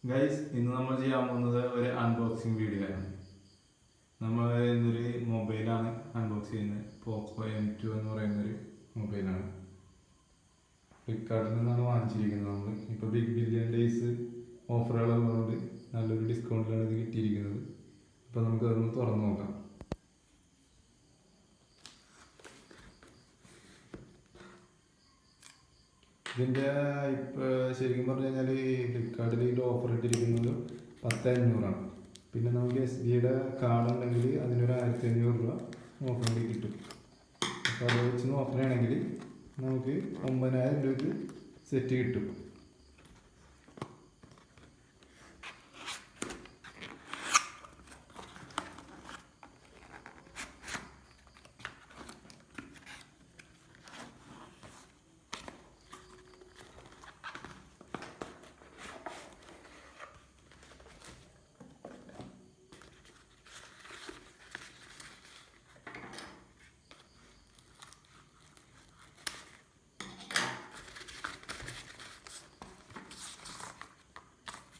Guys, ഇന്ന് നമ്മൾ ചെയ്യാൻ പോകുന്നത് ഒരു അൺബോക്സിങ് വീഡിയോ ആണ്. നമ്മൾ ഇന്നൊരു മൊബൈലാണ് അൺബോക്സ് ചെയ്യുന്നത്. പോക്കോ M2 എന്ന് പറയുന്നൊരു മൊബൈലാണ്. ഫ്ലിപ്കാർട്ടിൽ നിന്നാണ് വാങ്ങിച്ചിരിക്കുന്നത്. നമ്മൾ ഇപ്പോൾ ബിഗ് ബില്യൺ ഡേയ്സ് ഓഫറുകളുള്ളതുകൊണ്ട് നല്ലൊരു ഡിസ്കൗണ്ടിലാണ് ഇത് കിട്ടിയിരിക്കുന്നത്. അപ്പോൾ നമുക്ക് അതൊന്ന് തുറന്നു നോക്കാം. ഇതിൻ്റെ ഇപ്പോൾ ശരിക്കും പറഞ്ഞു കഴിഞ്ഞാൽ ഫ്ലിപ്കാർട്ടിൽ ഇതിൻ്റെ ഓഫർ ഇട്ടിരിക്കുന്നത് 10,500 പിന്നെ നമുക്ക് SBയുടെ കാർഡ് ഉണ്ടെങ്കിൽ അതിനൊരു 1,500 രൂപ ഓഫർ കൂടി കിട്ടും. അപ്പോൾ അത് വെച്ച് നോക്കുകയാണെങ്കിൽ നമുക്ക് 9,000 രൂപയ്ക്ക് സെറ്റ് കിട്ടും.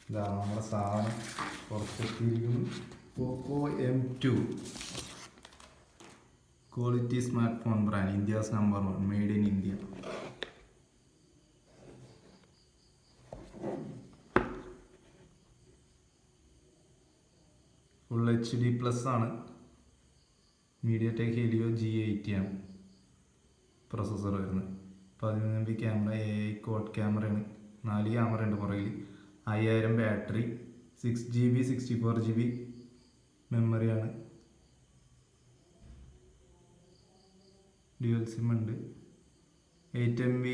ഇതാണ് നമ്മുടെ സാധനം പുറത്തെത്തിയിരിക്കുന്നു. പോക്കോ M2 quality smart phone brand, India's number 1, made in India. Full HD+ ആണ്. MediaTek Helio G80 ആണ് പ്രൊസസ്സർ വരുന്നത്. 11 MB ക്യാമറ, AI ക്വാഡ് ക്യാമറയാണ്. 4 ക്യാമറ ഉണ്ട് പുറകിൽ. 5000 battery, 6GB 64GB മെമ്മറിയാണ്. Dual SIM ഉണ്ട്. 8 MB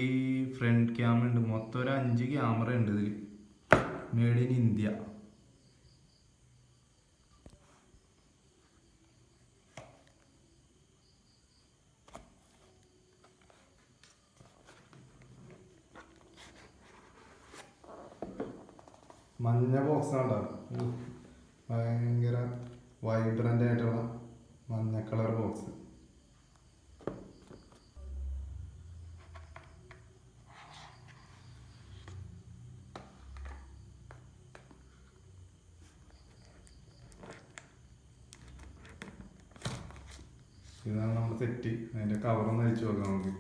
ഫ്രണ്ട് ക്യാമറ ഉണ്ട്. മൊത്തം ഒരു 5 ക്യാമറ ഉണ്ട് ഇതിൽ. Made in India. മഞ്ഞ ബോക്സ് ഉണ്ടാവും, ഭയങ്കര വൈബ്രൻ്റ് ആയിട്ടുള്ള മഞ്ഞ കളർ ബോക്സ്. ഇതാണ് നമ്മുടെ സെറ്റ്. അതിൻ്റെ കവറൊന്ന് അഴിച്ചു നോക്കാം നമുക്ക്.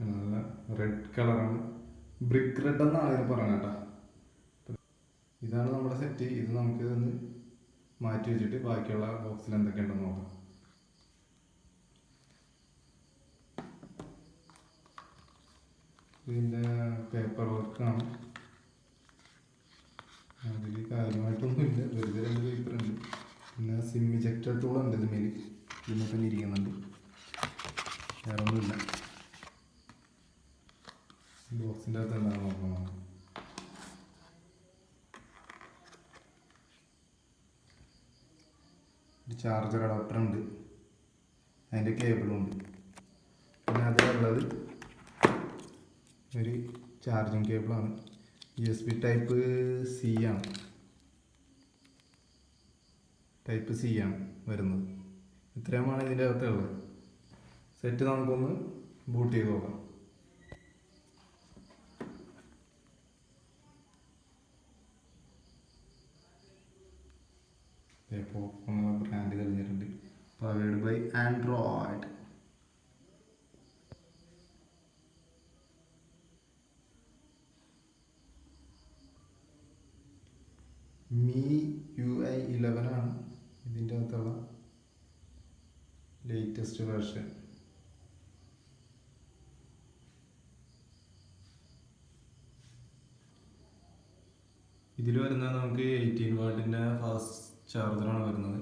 നല്ല റെഡ് കളറാണ്, ബ്രിക്ക് റെഡ് എന്നാണ് ഇതിന് പറയുന്നത് കേട്ടോ. ഇതാണ് നമ്മുടെ സെറ്റ്. ഇത് നമുക്ക് ഇതൊന്ന് മാറ്റി വെച്ചിട്ട് ബാക്കിയുള്ള ബോക്സിൽ എന്തൊക്കെയുണ്ടെന്ന് നോക്കാം. ഇതിൻ്റെ പേപ്പർ വർക്കാണ്. അതിൽ കാര്യമായിട്ടൊന്നുമില്ല, വെറുതെ 2 പേപ്പർ ഉണ്ട്. പിന്നെ സിം ഇജക്ടർ ടൂൾ ഉണ്ട് ഇതിന്മേൽ, ഇതിനെ തന്നെ ഇരിക്കുന്നുണ്ട്. വേറെ ഒന്നുമില്ല. ബോക്സിൻ്റെ അകത്ത് എന്താണെന്ന് നോക്കണം. ഒരു ചാർജർ അഡാപ്റ്റർ ഉണ്ട്, അതിൻ്റെ കേബിളും ഉണ്ട്. പിന്നെ അതിലുള്ളത് ഒരു ചാർജിങ് കേബിളാണ്. USB ടൈപ്പ് C ആണ്. ടൈപ്പ് C ആണ് വരുന്നത്. ഇത്രയുമാണ് ഇതിൻ്റെ അകത്തുള്ളത്. സെറ്റ് നമുക്കൊന്ന് ബൂട്ട് ചെയ്ത് നോക്കാം. പോക്കോ എന്നുള്ള ബ്രാൻഡ് കഴിഞ്ഞിട്ടുണ്ട്. Powered by Android. MIUI 11 ആണ് ഇതിൻ്റെ അകത്തുള്ള ലേറ്റസ്റ്റ് വേർഷൻ. ഇതിൽ വരുന്നത് നമുക്ക് 18 വാട്ടിൻ്റെ ഫാസ്റ്റ് ചാർജറാണ് വരുന്നത്.